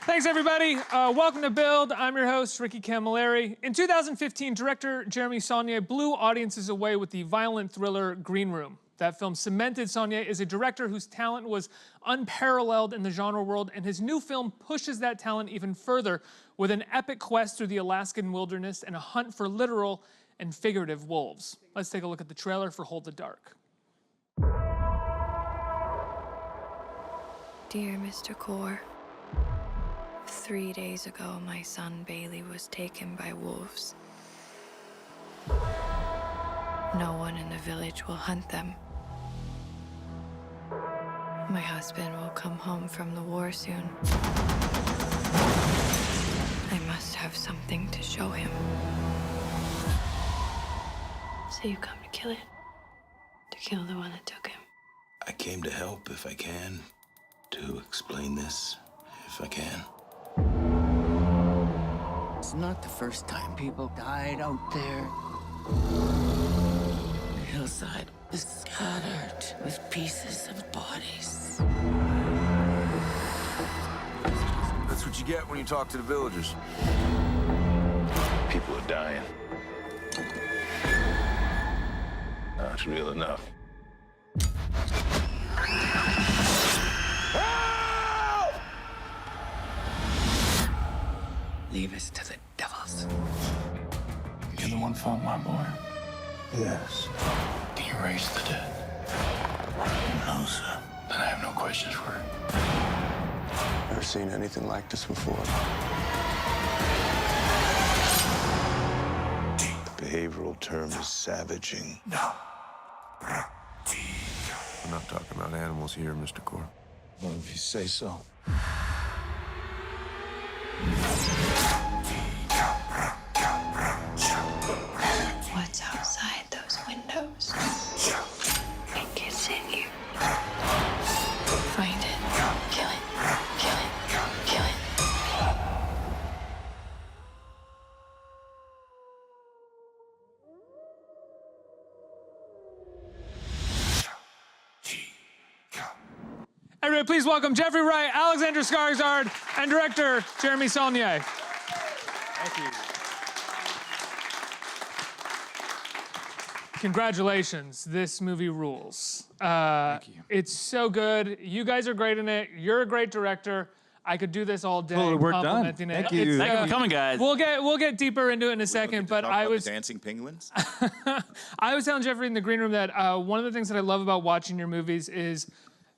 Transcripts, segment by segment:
Thanks, everybody. Welcome to Build. I'm your host, Ricky Camilleri. In 2015, director Jeremy Saulnier blew audiences away with the violent thriller Green Room. That film cemented Saulnier as a director whose talent was unparalleled in the genre world, and his new film pushes that talent even further with an epic quest through the Alaskan wilderness and a hunt for literal and figurative wolves. Let's take a look at the trailer for Hold the Dark. Dear Mr. Core, 3 days ago, my son Bailey was taken by wolves. No one in the village will hunt them. My husband will come home from the war soon. I must have something to show him. So you come to kill it? To kill the one that took him? I came to help if I can, to explain this if I can. It's not the first time people died out there. The hillside is scattered with pieces of bodies. That's what you get when you talk to the villagers. People are dying. Now it's real enough. Leave us to the devils. You're the one fought my boy? Yes. Can you raise the dead? No, sir. Then I have no questions for her. Never seen anything like this before. The behavioral term is savaging. No. We're not talking about animals here, Mr. Core. Well, if you say so. What's outside those windows? It gets in you. Find it. Kill it. Kill it. Kill it. Everybody, please welcome Jeffrey Wright, Alexander Skarsgård, and director Jeremy Saulnier. Thank you. Congratulations, this movie rules. Thank you. It's so good. You guys are great in it. You're a great director. I could do this all day. Well, we're done. complimenting it. Thank you. Thank you for coming, guys. We'll get deeper into it in a second, but I was dancing penguins. I was telling Jeffrey in the green room that one of the things that I love about watching your movies is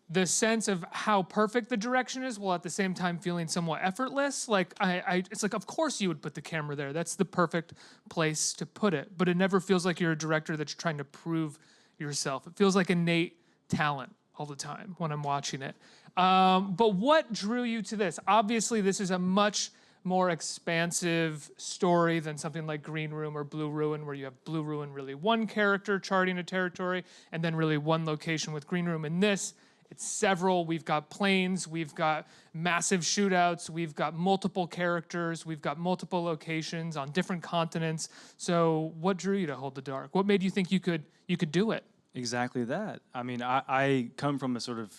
the sense of how perfect the direction is, while at the same time feeling somewhat effortless. Like it's like, of course you would put the camera there. That's the perfect place to put it. But it never feels like you're a director that's trying to prove yourself. It feels like innate talent all the time when I'm watching it. But what drew you to this? Obviously, this is a much more expansive story than something like Green Room or Blue Ruin, where you have Blue Ruin really one character charting a territory, and then really one location with Green Room. In this, it's several. We've got planes, we've got massive shootouts, we've got multiple characters, we've got multiple locations on different continents. So what drew you to Hold the Dark? What made you think you could do it? Exactly that. I mean, I come from a sort of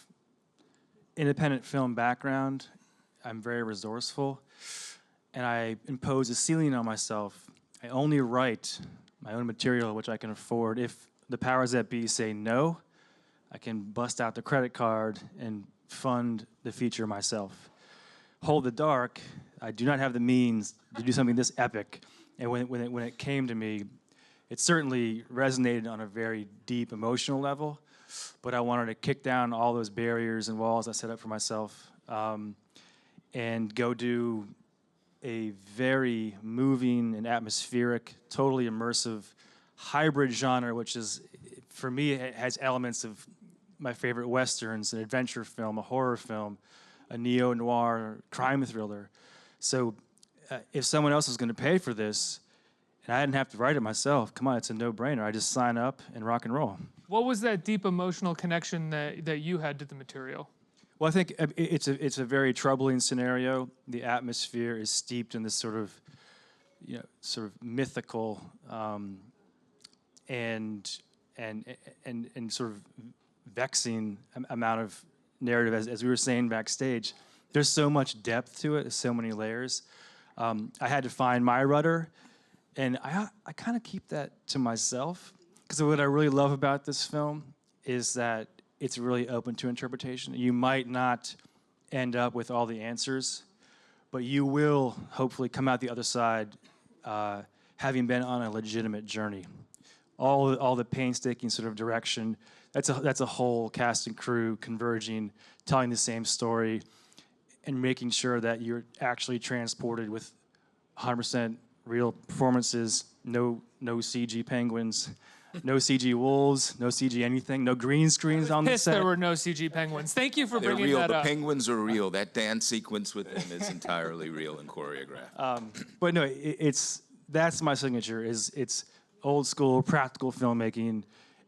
independent film background. I'm very resourceful, and I impose a ceiling on myself. I only write my own material, which I can afford. If the powers that be say no, I can bust out the credit card and fund the feature myself. Hold the Dark, I do not have the means to do something this epic. And when it came to me, it certainly resonated on a very deep emotional level, but I wanted to kick down all those barriers and walls I set up for myself and go do a very moving and atmospheric, totally immersive hybrid genre, which is, for me, it has elements of my favorite westerns, an adventure film, a horror film, a neo-noir crime thriller. So if someone else is going to pay for this, and I didn't have to write it myself, come on, it's a no-brainer. I just sign up and rock and roll. What was that deep emotional connection that you had to the material? Well, I think it's a very troubling scenario. The atmosphere is steeped in this sort of mythical and sort of vexing amount of narrative. As we were saying backstage, there's so much depth to it, there's so many layers. I had to find my rudder, and I kind of keep that to myself, because what I really love about this film is that it's really open to interpretation. You might not end up with all the answers, but you will hopefully come out the other side having been on a legitimate journey. All the painstaking sort of direction, that's a whole cast and crew converging, telling the same story, and making sure that you're actually transported with 100% real performances, no CG penguins, no CG wolves, no CG anything, no green screens on the Pissed set. there were no CG penguins. Thank you for They're bringing real. that The up. penguins are real. That dance sequence with them is entirely real and choreographed. But no, that's my signature. It's old school practical filmmaking,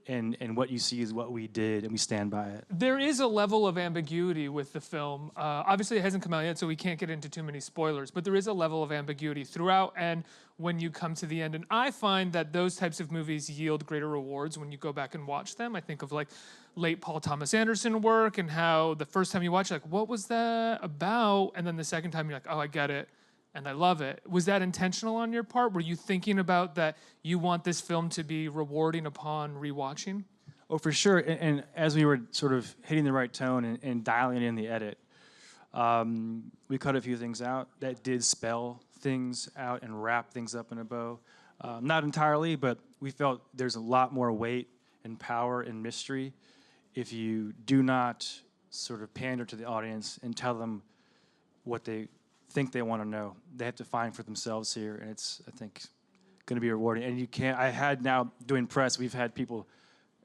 and what you see is what we did, and we stand by it. There is a level of ambiguity with the film. Obviously, it hasn't come out yet, so we can't get into too many spoilers, but there is a level of ambiguity throughout and when you come to the end. And I find that those types of movies yield greater rewards when you go back and watch them. I think of like late Paul Thomas Anderson work and how the first time you watch, you're like, what was that about? And then the second time, you're like, oh, I get it. And I love it. Was that intentional on your part? Were you thinking about that you want this film to be rewarding upon rewatching? Oh, for sure. And as we were sort of hitting the right tone and dialing in the edit, we cut a few things out that did spell things out and wrap things up in a bow. Not entirely, but we felt there's a lot more weight and power and mystery if you do not sort of pander to the audience and tell them what they think they want to know. They have to find for themselves here, and it's, I think, going to be rewarding. And you can't, I had now, doing press, we've had people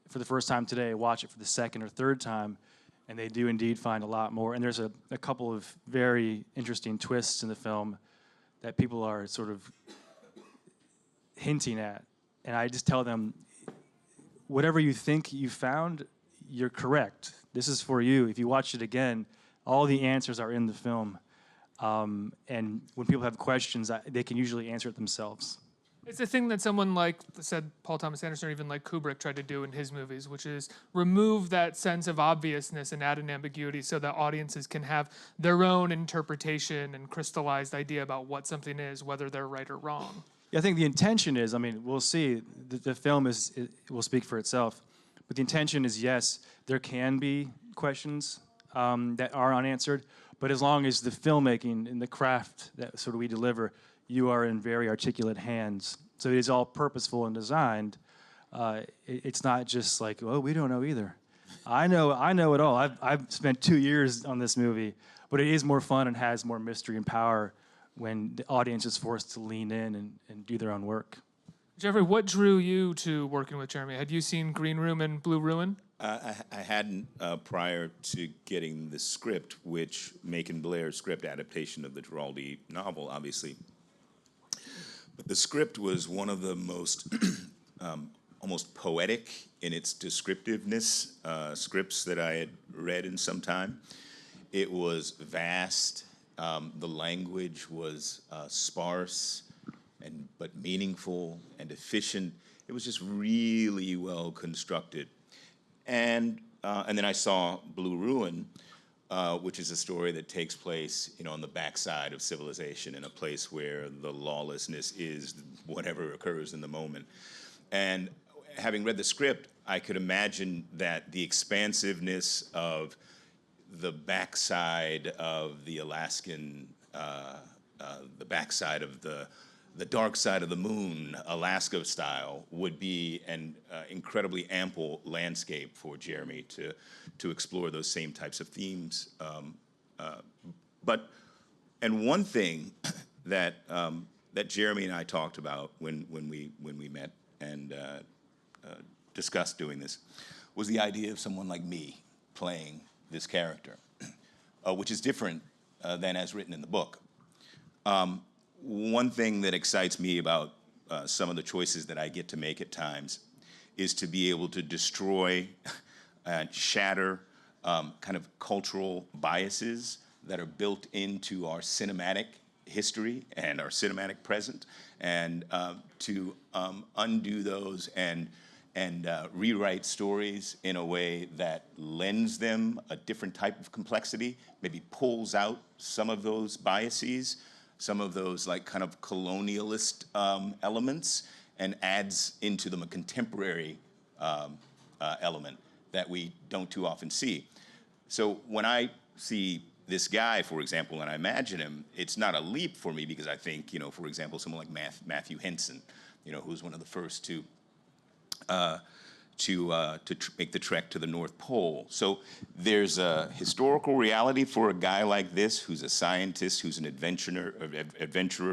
for the first time today watch it for the second or third time, and they do indeed find a lot more. And there's a couple of very interesting twists in the film that people are sort of hinting at. And I just tell them, whatever you think you found, you're correct. This is for you. If you watch it again, all the answers are in the film. And when people have questions, they can usually answer it themselves. It's a thing that someone like said Paul Thomas Anderson or even like Kubrick tried to do in his movies, which is remove that sense of obviousness and add an ambiguity so that audiences can have their own interpretation and crystallized idea about what something is, whether they're right or wrong. Yeah, I think the intention is, I mean, we'll see. The film will speak for itself. But the intention is, yes, there can be questions that are unanswered. But as long as the filmmaking and the craft that sort of we deliver, you are in very articulate hands. So it is all purposeful and designed. It's not just like, oh, we don't know either. I know it all. I've spent 2 years on this movie, but it is more fun and has more mystery and power when the audience is forced to lean in and do their own work. Jeffrey, what drew you to working with Jeremy? Had you seen Green Room and Blue Ruin? I hadn't prior to getting the script, which Macon Blair's script adaptation of the Giraldi novel, obviously. But the script was one of the most almost poetic in its descriptiveness scripts that I had read in some time. It was vast. The language was sparse but meaningful and efficient. It was just really well constructed. And then I saw Blue Ruin, which is a story that takes place, on the backside of civilization, in a place where the lawlessness is whatever occurs in the moment. And having read the script, I could imagine that the expansiveness of the backside of the Alaskan, the backside of the dark side of the moon, Alaska style, would be an incredibly ample landscape for Jeremy to explore those same types of themes. And one thing that Jeremy and I talked about when we met and discussed doing this was the idea of someone like me playing this character, which is different than as written in the book. One thing that excites me about some of the choices that I get to make at times is to be able to destroy and shatter kind of cultural biases that are built into our cinematic history and our cinematic present, and to undo those and rewrite stories in a way that lends them a different type of complexity, maybe pulls out some of those biases, some of those like kind of colonialist elements, and adds into them a contemporary element that we don't too often see. So when I see this guy, for example, and I imagine him, it's not a leap for me because I think, you know, for example, someone like Matthew Henson, you know, who's one of the first to make the trek to the North Pole. So there's a historical reality for a guy like this, who's a scientist, who's an adventurer,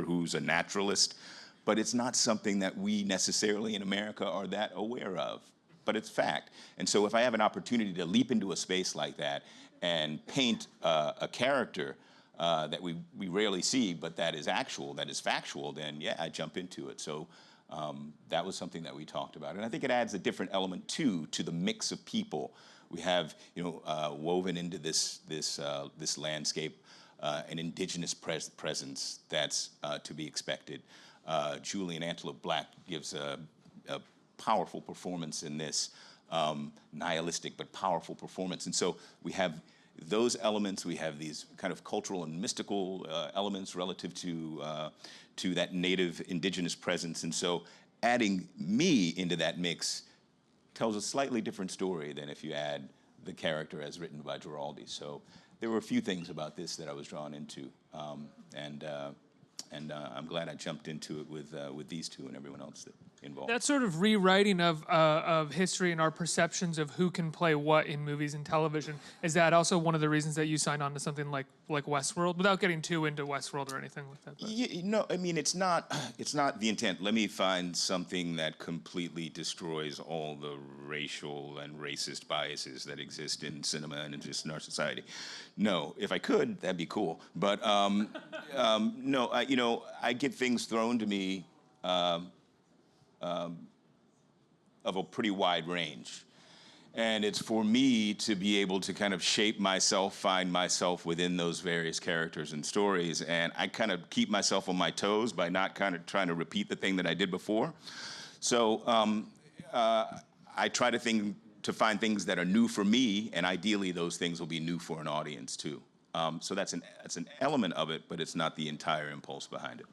who's a naturalist, but it's not something that we necessarily in America are that aware of, but it's fact. And so if I have an opportunity to leap into a space like that and paint a character that we rarely see, but that is actual, that is factual, then yeah, I jump into it. So that was something that we talked about. And I think it adds a different element too to the mix of people. We have, you know, woven into this landscape an indigenous presence that's to be expected. Julian Antelope Black gives a powerful performance in this, nihilistic but powerful performance. And so we have those elements, we have these kind of cultural and mystical elements relative to that native indigenous presence. And so adding me into that mix tells a slightly different story than if you add the character as written by Giraldi. So there were a few things about this that I was drawn into. And I'm glad I jumped into it with these two and everyone else that involved. That sort of rewriting of history and our perceptions of who can play what in movies and television, is that also one of the reasons that you signed on to something like Westworld, without getting too into Westworld or anything like that? Yeah, no, I mean, it's not the intent. Let me find something that completely destroys all the racial and racist biases that exist in cinema and just in our society. No, if I could, that'd be cool. But no, I get things thrown to me of a pretty wide range. And it's for me to be able to kind of shape myself, find myself within those various characters and stories. And I kind of keep myself on my toes by not kind of trying to repeat the thing that I did before. So I try to find things that are new for me, and ideally those things will be new for an audience too. So that's an element of it, but it's not the entire impulse behind it.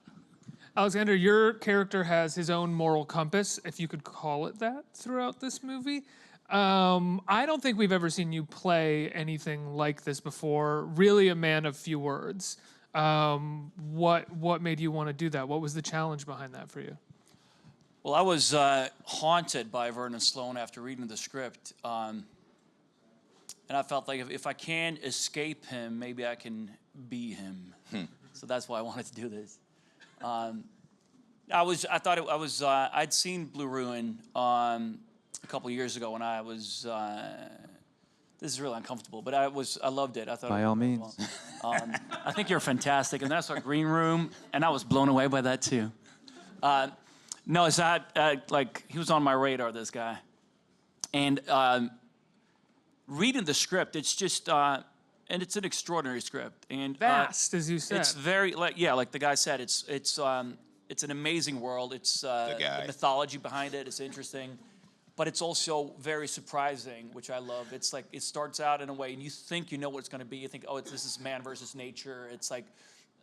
Alexander, your character has his own moral compass, if you could call it that, throughout this movie. I don't think we've ever seen you play anything like this before. Really a man of few words. What made you want to do that? What was the challenge behind that for you? Well, I was haunted by Vernon Slone after reading the script. And I felt like if I can escape him, maybe I can be him. So that's why I wanted to do this. I'd seen Blue Ruin a couple years ago when I was. This is really uncomfortable, but I loved it. I thought. By all means. I think you're fantastic, and that's our green room, and I was blown away by that too. No, it's not like he was on my radar. This guy, and reading the script, it's just. And it's an extraordinary script, and Vast, as you said. It's very like the guy said. It's an amazing world. It's the mythology behind it is interesting, but it's also very surprising, which I love. It's like it starts out in a way, and you think you know what it's going to be. You think, oh, this is man versus nature. It's like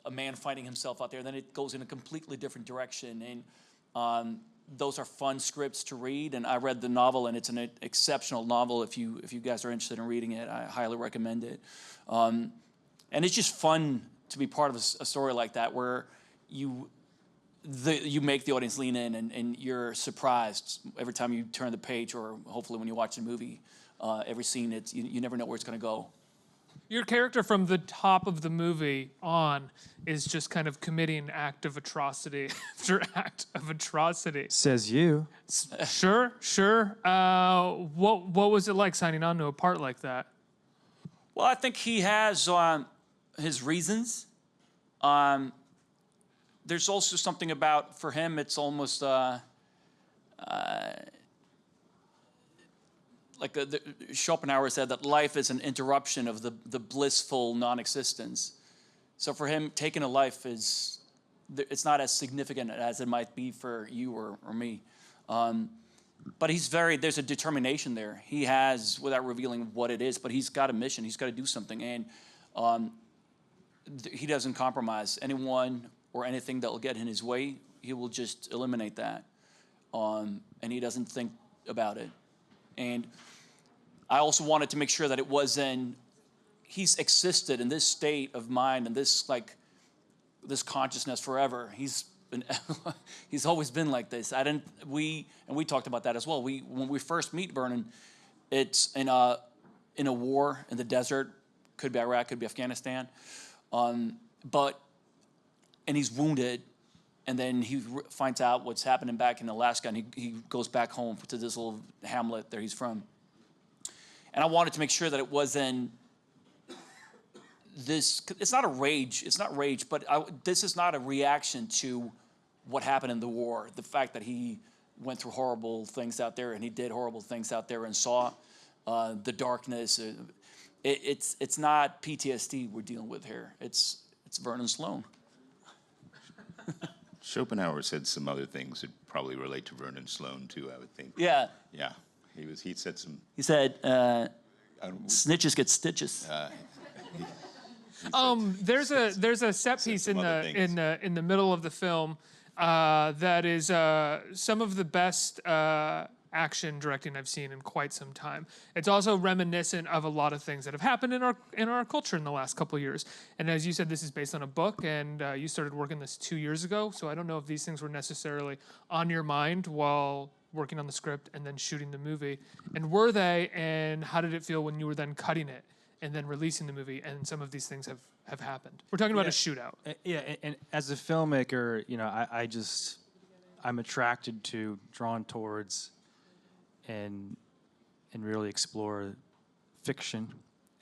a man fighting himself out there. And then it goes in a completely different direction, and those are fun scripts to read. And I read the novel, and it's an exceptional novel. If you guys are interested in reading it, I highly recommend it. And it's just fun to be part of a story like that, where you make the audience lean in, and you're surprised every time you turn the page, or hopefully when you watch the movie, every scene. You never know where it's going to go. Your character from the top of the movie on is just kind of committing act of atrocity after act of atrocity. Says you. Sure. What was it like signing on to a part like that? Well, I think he has his reasons. There's also something about, for him, it's almost Schopenhauer said that life is an interruption of the blissful non-existence. So for him, taking a life it's not as significant as it might be for you or me. but there's a determination there. He has, without revealing what it is, but he's got a mission. He's got to do something, and he doesn't compromise anyone or anything that will get in his way. He will just eliminate that, and he doesn't think about it. And I also wanted to make sure that it wasn't, he's existed in this state of mind and this consciousness forever. He's always been like this. We talked about that as well. When we first meet Vernon, it's in a war in the desert, could be Iraq, could be Afghanistan, and he's wounded, and then he finds out what's happening back in Alaska, and he goes back home to this little hamlet that he's from. And I wanted to make sure that it wasn't this. It's not rage, but this is not a reaction to what happened in the war. The fact that he went through horrible things out there, and he did horrible things out there, and saw the darkness. It's not PTSD we're dealing with here. It's Vernon Slone. Schopenhauer said some other things that probably relate to Vernon Slone too, I would think. Yeah. Yeah. He said some. He said, "Snitches get stitches." There's a set piece in the middle of the film that is some of the best action directing I've seen in quite some time. It's also reminiscent of a lot of things that have happened in our culture in the last couple of years. And as you said, this is based on a book, and you started working this 2 years ago. So I don't know if these things were necessarily on your mind while working on the script and then shooting the movie. And were they? And how did it feel when you were then cutting it and then releasing the movie? And some of these things have happened. We're talking about a shootout. And as a filmmaker, I'm attracted to, drawn towards, and really explore fiction.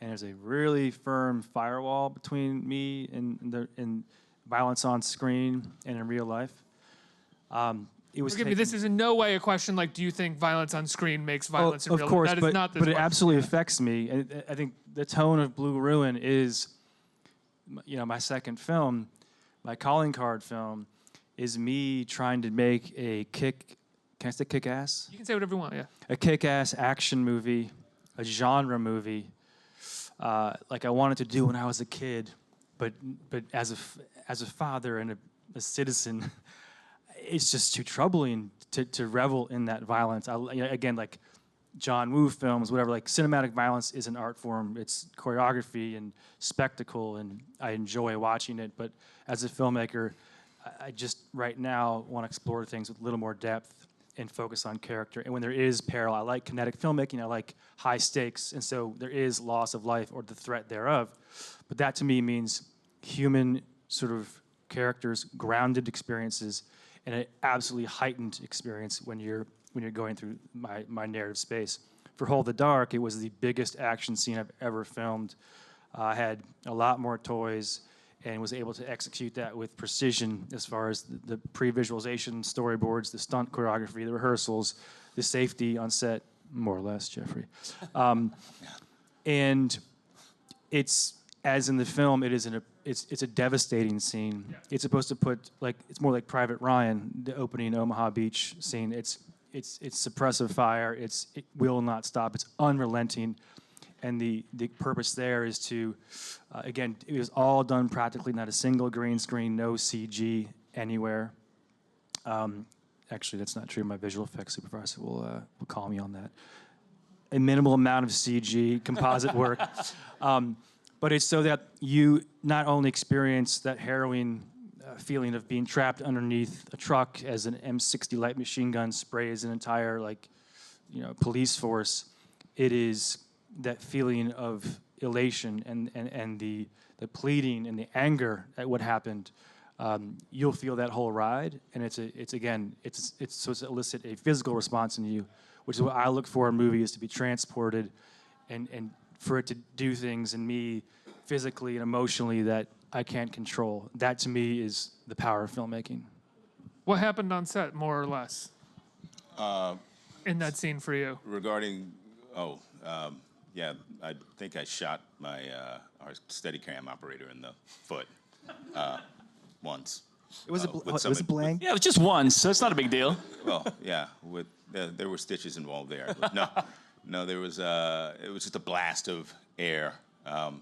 And there's a really firm firewall between me and violence on screen and in real life. Forgive me, this is in no way a question like, do you think violence on screen makes violence in real life? Of course, That is not this but it question. absolutely affects me. And I think the tone of Blue Ruin is, my second film, my calling card film, is me trying to make can I say kick-ass? You can say whatever you want, yeah. A kick-ass action movie, a genre movie, like I wanted to do when I was a kid, but as a father and a citizen, it's just too troubling to revel in that violence. Again, like John Woo films, whatever, like cinematic violence is an art form. It's choreography and spectacle, and I enjoy watching it. But as a filmmaker, I just right now want to explore things with a little more depth and focus on character. And when there is peril, I like kinetic filmmaking, I like high stakes, and so there is loss of life or the threat thereof. But that to me means human sort of characters, grounded experiences, and an absolutely heightened experience when you're going through my narrative space. For Hold the Dark, it was the biggest action scene I've ever filmed. I had a lot more toys and was able to execute that with precision as far as the pre-visualization, storyboards, the stunt choreography, the rehearsals, the safety on set, more or less, Jeffrey. And it's, as in the film, it's a devastating scene. Yeah. It's supposed to it's more like Private Ryan, the opening Omaha Beach scene. It's suppressive fire. It will not stop. It's unrelenting. And the purpose there is to, again, it was all done practically, not a single green screen, no CG anywhere. Actually, that's not true. My visual effects supervisor will call me on that. A minimal amount of CG, composite work. But it's so that you not only experience that harrowing feeling of being trapped underneath a truck as an M60 light machine gun sprays an entire police force. It is that feeling of elation and the pleading and the anger at what happened. You'll feel that whole ride, and it's so to elicit a physical response in you, which is what I look for in movies, to be transported and for it to do things in me physically and emotionally that I can't control. That to me is the power of filmmaking. What happened on set, more or less, in that scene for you? Regarding, yeah, I think I shot our Steadicam operator in the foot once. Was it blank? Yeah, it was just once, so it's not a big deal. Well, yeah, with there were stitches involved there. No, there was. It was just a blast of air.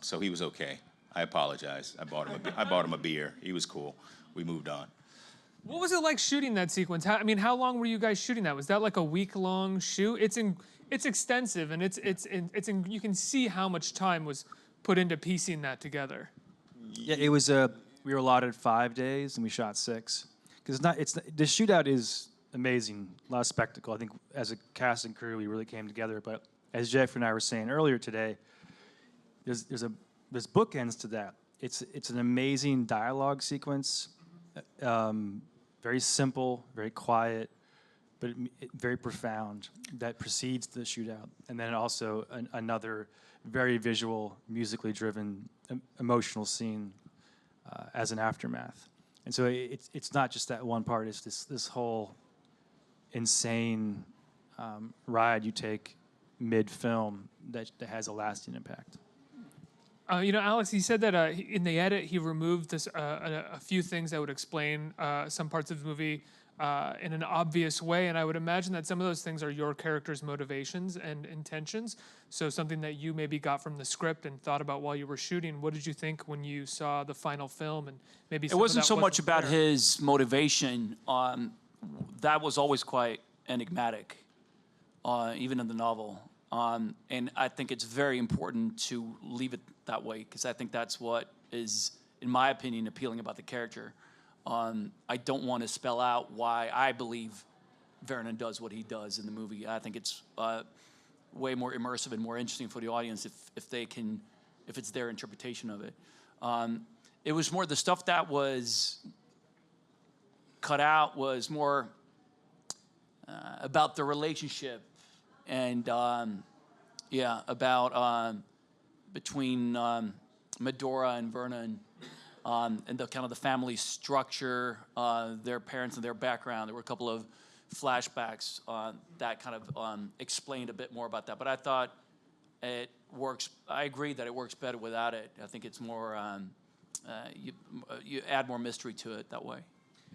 So he was okay. I apologize. I bought him a beer. He was cool. We moved on. What was it like shooting that sequence? How long were you guys shooting that? Was that like a week-long shoot? It's extensive, and you can see how much time was put into piecing that together. Yeah, it was we were allotted 5 days and we shot 6. Because the shootout is amazing, a lot of spectacle. I think as a cast and crew we really came together. But as Jeff and I were saying earlier today, there's bookends to that. It's an amazing dialogue sequence, very simple, very quiet, but very profound, that precedes the shootout, and then also another very visual, musically driven, emotional scene as an aftermath. And so it's not just that one part; it's this whole insane ride you take mid-film that has a lasting impact. Alex, he said that in the edit he removed a few things that would explain some parts of the movie in an obvious way, and I would imagine that some of those things are your character's motivations and intentions. So something that you maybe got from the script and thought about while you were shooting. What did you think when you saw the final film? And maybe it wasn't so much about his motivation. That was always quite enigmatic, even in the novel. And I think it's very important to leave it that way, because I think that's what is, in my opinion, appealing about the character. I don't want to spell out why I believe Vernon does what he does in the movie. I think it's way more immersive and more interesting for the audience if it's their interpretation of it. It was more the stuff that was cut out was more about the relationship and about between Medora and Vernon. And the kind of the family structure, their parents and their background. There were a couple of flashbacks that kind of explained a bit more about that. But I thought it works. I agree that it works better without it. I think it's more you add more mystery to it that way.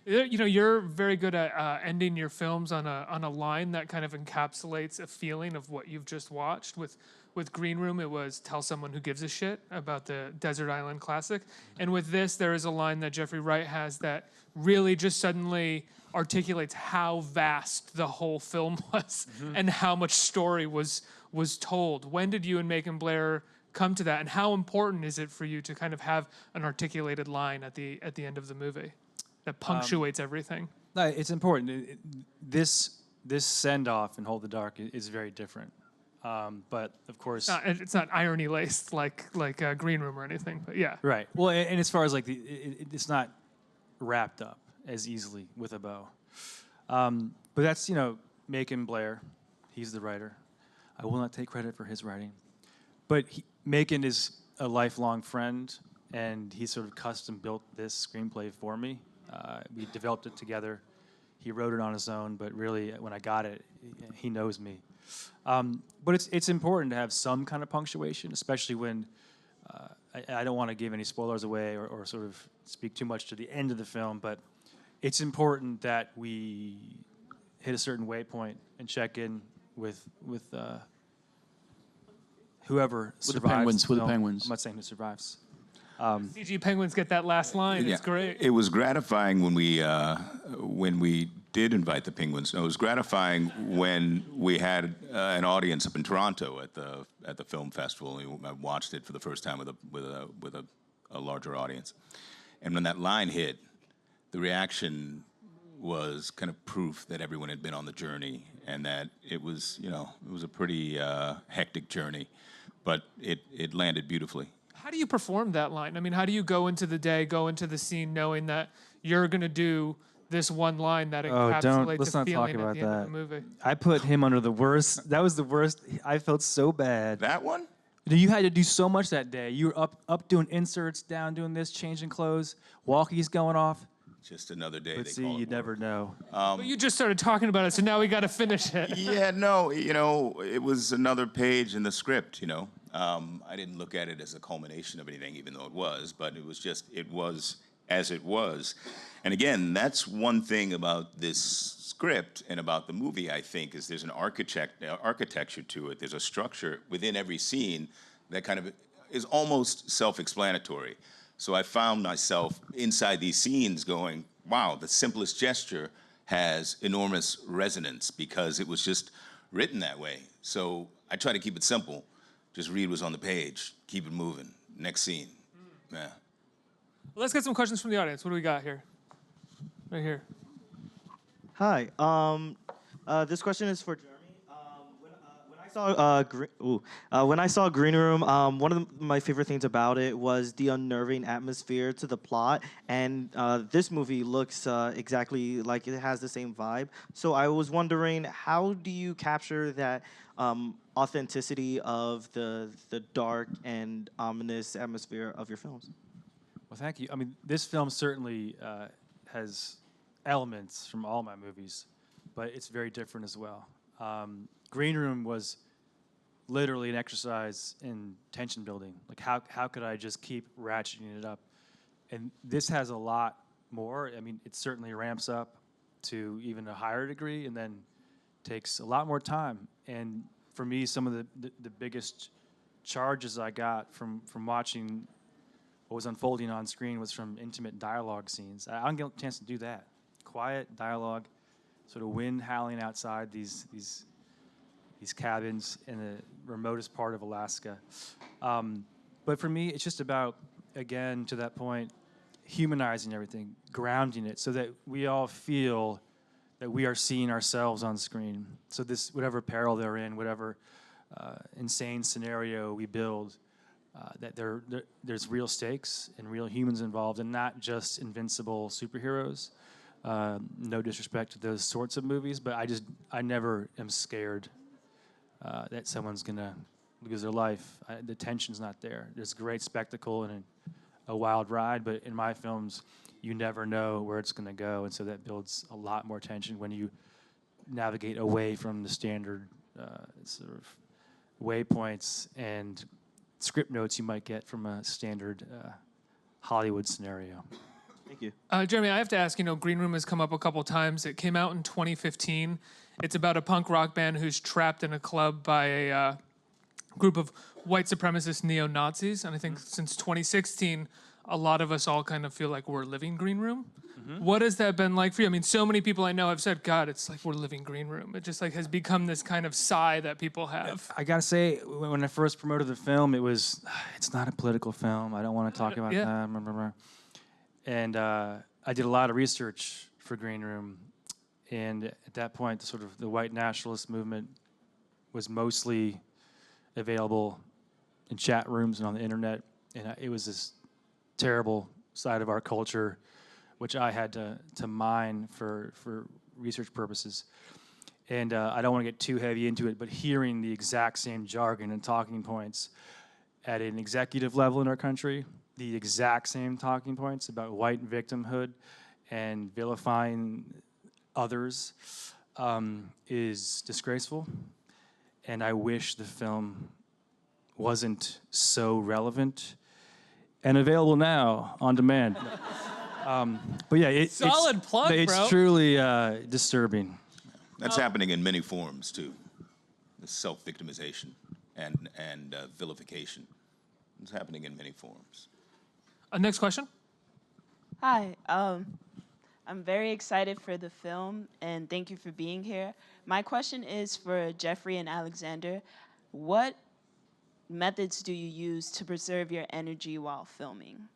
You're very good at ending your films on a line that kind of encapsulates a feeling of what you've just watched. With Green Room, it was tell someone who gives a shit about the Desert Island Classic. And with this, there is a line that Jeffrey Wright has that really just suddenly articulates how vast the whole film was and how much story was told. When did you and Macon Blair come to that, and how important is it for you to kind of have an articulated line at the end of the movie that punctuates everything? No, it's important. This send-off in Hold the Dark is very different. But of course, it's not irony laced like Green Room or anything. But yeah, right. Well, and as far as like it's not wrapped up as easily with a bow. But that's Macon Blair. He's the writer. I will not take credit for his writing, but Macon is a lifelong friend, and he sort of custom built this screenplay for me. We developed it together. He wrote it on his own, but really, when I got it, he knows me. But it's important to have some kind of punctuation, especially when I don't want to give any spoilers away or sort of speak too much to the end of the film, but it's important that we hit a certain waypoint and check in with whoever survives. With the Penguins. I'm not saying who survives. CG Penguins get that last line. It's great. It was gratifying when we did invite the Penguins. It was gratifying when we had an audience up in Toronto at the film festival. I watched it for the first time with a larger audience, and when that line hit, the reaction was kind of proof that everyone had been on the journey, and that it was a pretty hectic journey, but it landed beautifully. How do you perform that line? I mean, how do you go into the day, go into the scene, knowing that you're going to do this one line that encapsulates let's the not feeling talk about at the end that. of the movie? I put him under the worst. That was the worst. I felt so bad. That one? You had to do so much that day. You were up doing inserts, down doing this, changing clothes, walkies going off. Just another day. But see, you never know. But you just started talking about it, so now we got to finish it. Yeah, no, it was another page in the script, I didn't look at it as a culmination of anything, even though it was, but it was as it was. And again, that's one thing about this script and about the movie, I think, is there's an architecture to it. There's a structure within every scene that kind of is almost self-explanatory. So I found myself inside these scenes going, wow, the simplest gesture has enormous resonance because it was just written that way. So I try to keep it simple. Just read what's on the page, keep it moving. Next scene. Yeah. Well, let's get some questions from the audience. What do we got here? Right here. Hi. This question is for Jeremy. When I saw Green Room, one of my favorite things about it was the unnerving atmosphere to the plot, and this movie looks exactly like it has the same vibe. So I was wondering, how do you capture that authenticity of the dark and ominous atmosphere of your films? Well, thank you. I mean, this film certainly has elements from all my movies, but it's very different as well. Green Room was literally an exercise in tension building. Like, how could I just keep ratcheting it up? And this has a lot more. I mean, it certainly ramps up to even a higher degree and then takes a lot more time. And for me, some of the biggest charges I got from watching what was unfolding on screen was from intimate dialogue scenes. I don't get a chance to do that. Quiet dialogue, sort of wind howling outside these cabins in the remotest part of Alaska. But for me, it's just about, again, to that point, humanizing everything, grounding it so that we all feel that we are seeing ourselves on screen. So this, whatever peril they're in, whatever insane scenario we build, that there's real stakes and real humans involved, and not just invincible superheroes. No disrespect to those sorts of movies, but I never am scared that someone's gonna lose their life. The tension's not there. There's great spectacle and a wild ride, but in my films, you never know where it's gonna go, and so that builds a lot more tension when you navigate away from the standard sort of waypoints and script notes you might get from a standard Hollywood scenario. Thank you. Jeremy, I have to ask, Green Room has come up a couple times. It came out in 2015. It's about a punk rock band who's trapped in a club by a group of white supremacist neo-Nazis. And I think since 2016, a lot of us all kind of feel like we're living Green Room. What has that been like for you? I mean, so many people I know have said, God, it's like we're living Green Room. It just like has become this kind of sigh that people have. I gotta say, when I first promoted the film, it's not a political film. I don't want to talk about that. And I did a lot of research for Green Room. And at that point, the white nationalist movement was mostly available in chat rooms and on the internet. And it was this terrible side of our culture, which I had to mine for research purposes. And I don't want to get too heavy into it, but hearing the exact same jargon and talking points at an executive level in our country, the exact same talking points about white victimhood and vilifying others is disgraceful. And I wish the film wasn't so relevant and available now on demand. But yeah, Solid plug, it's bro. truly disturbing. That's happening in many forms, too. The self-victimization and vilification. It's happening in many forms. Next question. Hi, I'm very excited for the film, and thank you for being here. My question is for Jeffrey and Alexander. What methods do you use to preserve your energy while filming?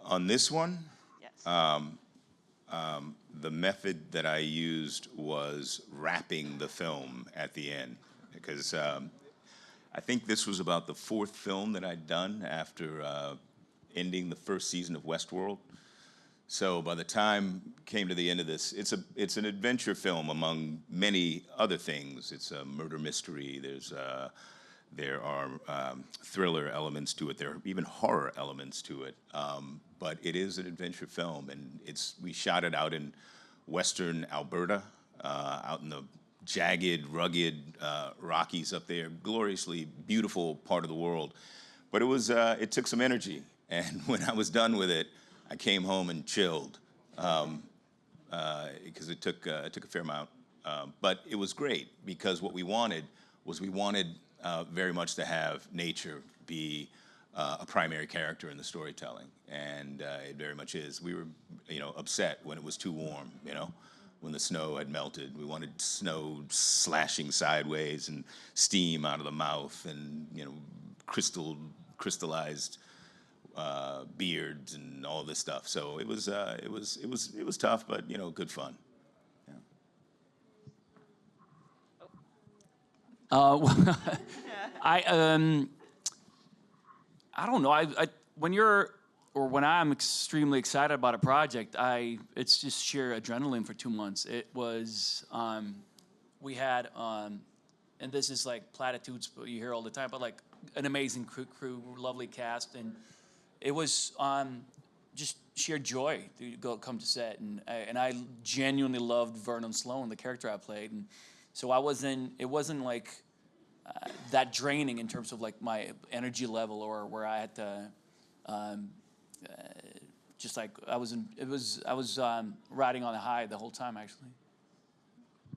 On this one, Yes. the method that I used was wrapping the film at the end, because I think this was about the fourth film that I'd done after ending the first season of Westworld. So by the time came to the end of this, it's an adventure film among many other things. It's a murder mystery. There are thriller elements to it. There are even horror elements to it. But it is an adventure film, and we shot it out in western Alberta, out in the jagged, rugged Rockies up there, gloriously beautiful part of the world. But it took some energy, And when I was done with it, I came home and chilled because it took a fair amount. But it was great because what we wanted was very much to have nature be a primary character in the storytelling, and it very much is. We were, upset when it was too warm, when the snow had melted. We wanted snow slashing sideways and steam out of the mouth, and crystallized beards and all this stuff. So it was tough, but good fun. I don't know. When I'm extremely excited about a project, it's just sheer adrenaline for 2 months. It was we had and this is like platitudes you hear all the time, but like an amazing crew, lovely cast, and it was just sheer joy to come to set, and I genuinely loved Vernon Slone, the character I played, and so it wasn't like that draining in terms of like my energy level, or where I had to just like I was riding on a high the whole time, actually.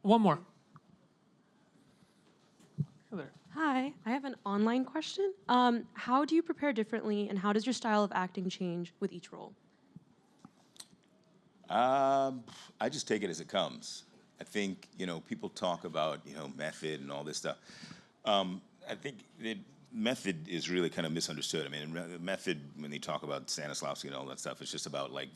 One more. There. Hi, I have an online question. How do you prepare differently, and how does your style of acting change with each role? I just take it as it comes. I think, people talk about, method and all this stuff. I think the method is really kind of misunderstood. I mean, method, when they talk about Stanislavski and all that stuff, it's just about like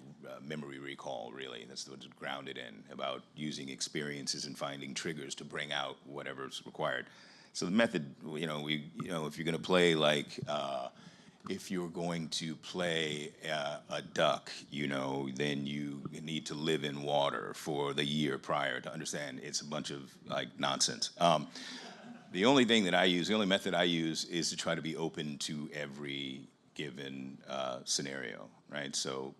memory recall, really. That's what's grounded in, about using experiences and finding triggers to bring out whatever's required. So the method, if you're going to play like, if you're going to play a duck, then you need to live in water for the year prior to understand it's a bunch of like nonsense. The only method I use is to try to be open to every given scenario, right? So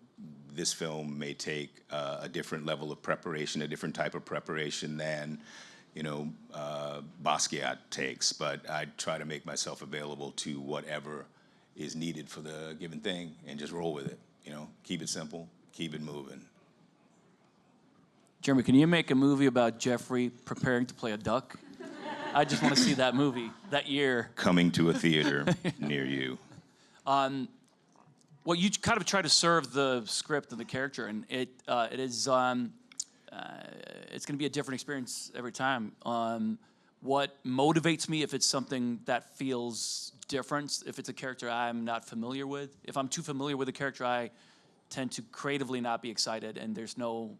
this film may take a different level of preparation, a different type of preparation than Basquiat takes, but I try to make myself available to whatever is needed for the given thing and just roll with it. Keep it simple, keep it moving. Jeremy, can you make a movie about Jeffrey preparing to play a duck? I just want to see that movie that year. Coming to a theater near you. Well, you kind of try to serve the script and the character, and it is it's going to be a different experience every time. What motivates me, if it's something that feels different, if it's a character I'm not familiar with, if I'm too familiar with a character, I tend to creatively not be excited, and there's no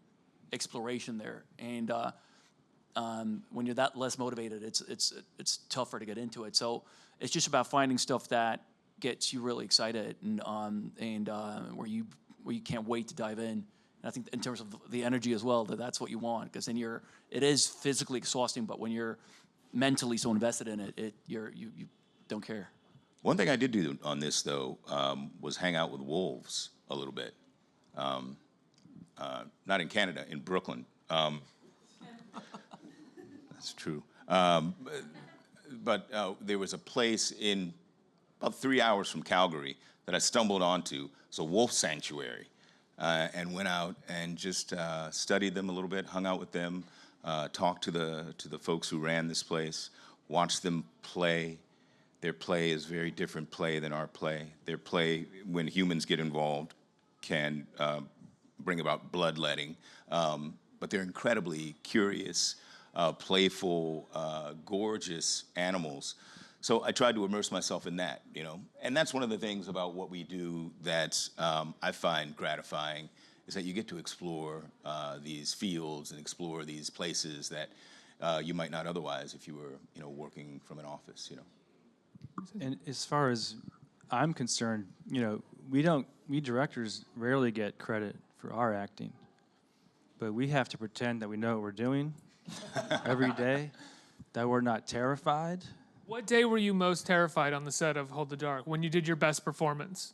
exploration there. And when you're that less motivated, it's tougher to get into it. So it's just about finding stuff that gets you really excited, and where you can't wait to dive in. And I think in terms of the energy as well, that's what you want, because then it is physically exhausting, but when you're mentally so invested in it, you don't care. One thing I did do on this, though, was hang out with wolves a little bit. Not in Canada, in Brooklyn. That's true. But there was a place in about 3 hours from Calgary that I stumbled onto. It's a wolf sanctuary. And went out and just studied them a little bit, hung out with them, talked to the folks who ran this place, watched them play. Their play is very different play than our play. Their play, when humans get involved, can bring about bloodletting. But they're incredibly curious, playful, gorgeous animals. So I tried to immerse myself in that, And that's one of the things about what we do that I find gratifying, is that you get to explore these fields and explore these places that you might not otherwise if you were, working from an office, And as far as I'm concerned, we directors rarely get credit for our acting, but we have to pretend that we know what we're doing every day, that we're not terrified. What day were you most terrified on the set of Hold the Dark, when you did your best performance?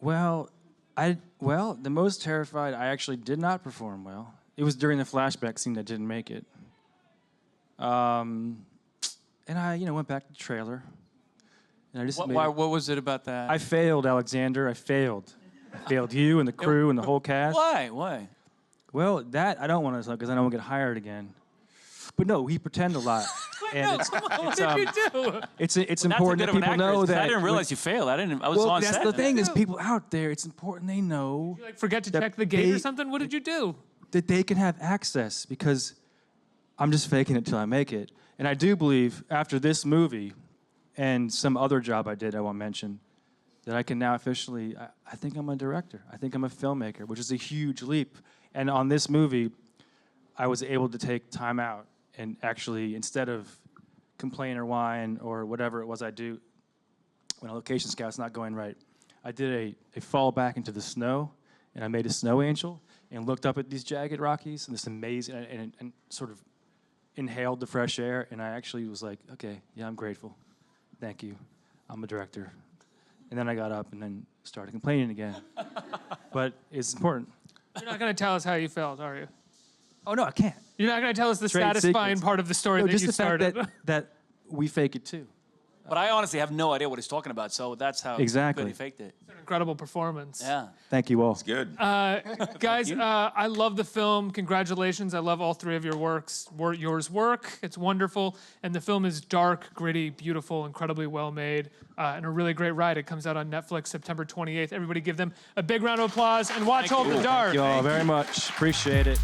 Well, the most terrified, I actually did not perform well. It was during the flashback scene that didn't make it. And I, went back to the trailer, And I just What was it about that? I failed, Alexander. I failed. I failed you and the crew and the whole cast. Why? Well, that I don't want to, because I don't want to get hired again. But no, he pretend a lot. And What did you do? it's important that people know that. I didn't realize you failed. I was on set. That's the thing is people out there, it's important they know You like forget to that check the gate or they- something? What did you do? that they can have access, because I'm just faking it till I make it. And I do believe after this movie and some other job I did I won't mention, that I can now officially, I think I'm a director. I think I'm a filmmaker, which is a huge leap. And on this movie, I was able to take time out and actually, instead of complain or whine or whatever it was I do when a location scout's not going right, I did a fall back into the snow, and I made a snow angel and looked up at these jagged Rockies and this amazing, and sort of inhaled the fresh air, and I actually was like, okay, yeah, I'm grateful. Thank you. I'm a director. And then I got up and then started complaining again. But it's important. You're not going to tell us how you felt, are you? Oh, no, I can't. You're not going to tell us the Trade satisfying secrets. part of the story No, that just you the started. fact that we fake it too. But I honestly have no idea what he's talking about, so that's how Exactly. good he faked it. An incredible performance. Yeah. Thank you all. It's good. Guys, I love the film. Congratulations. I love all three of your works. Yours work. It's wonderful. And the film is dark, gritty, beautiful, incredibly well made, and a really great ride. It comes out on Netflix September 28th. Everybody give them a big round of applause and watch Hold the Dark. Thank you all very much. Appreciate it.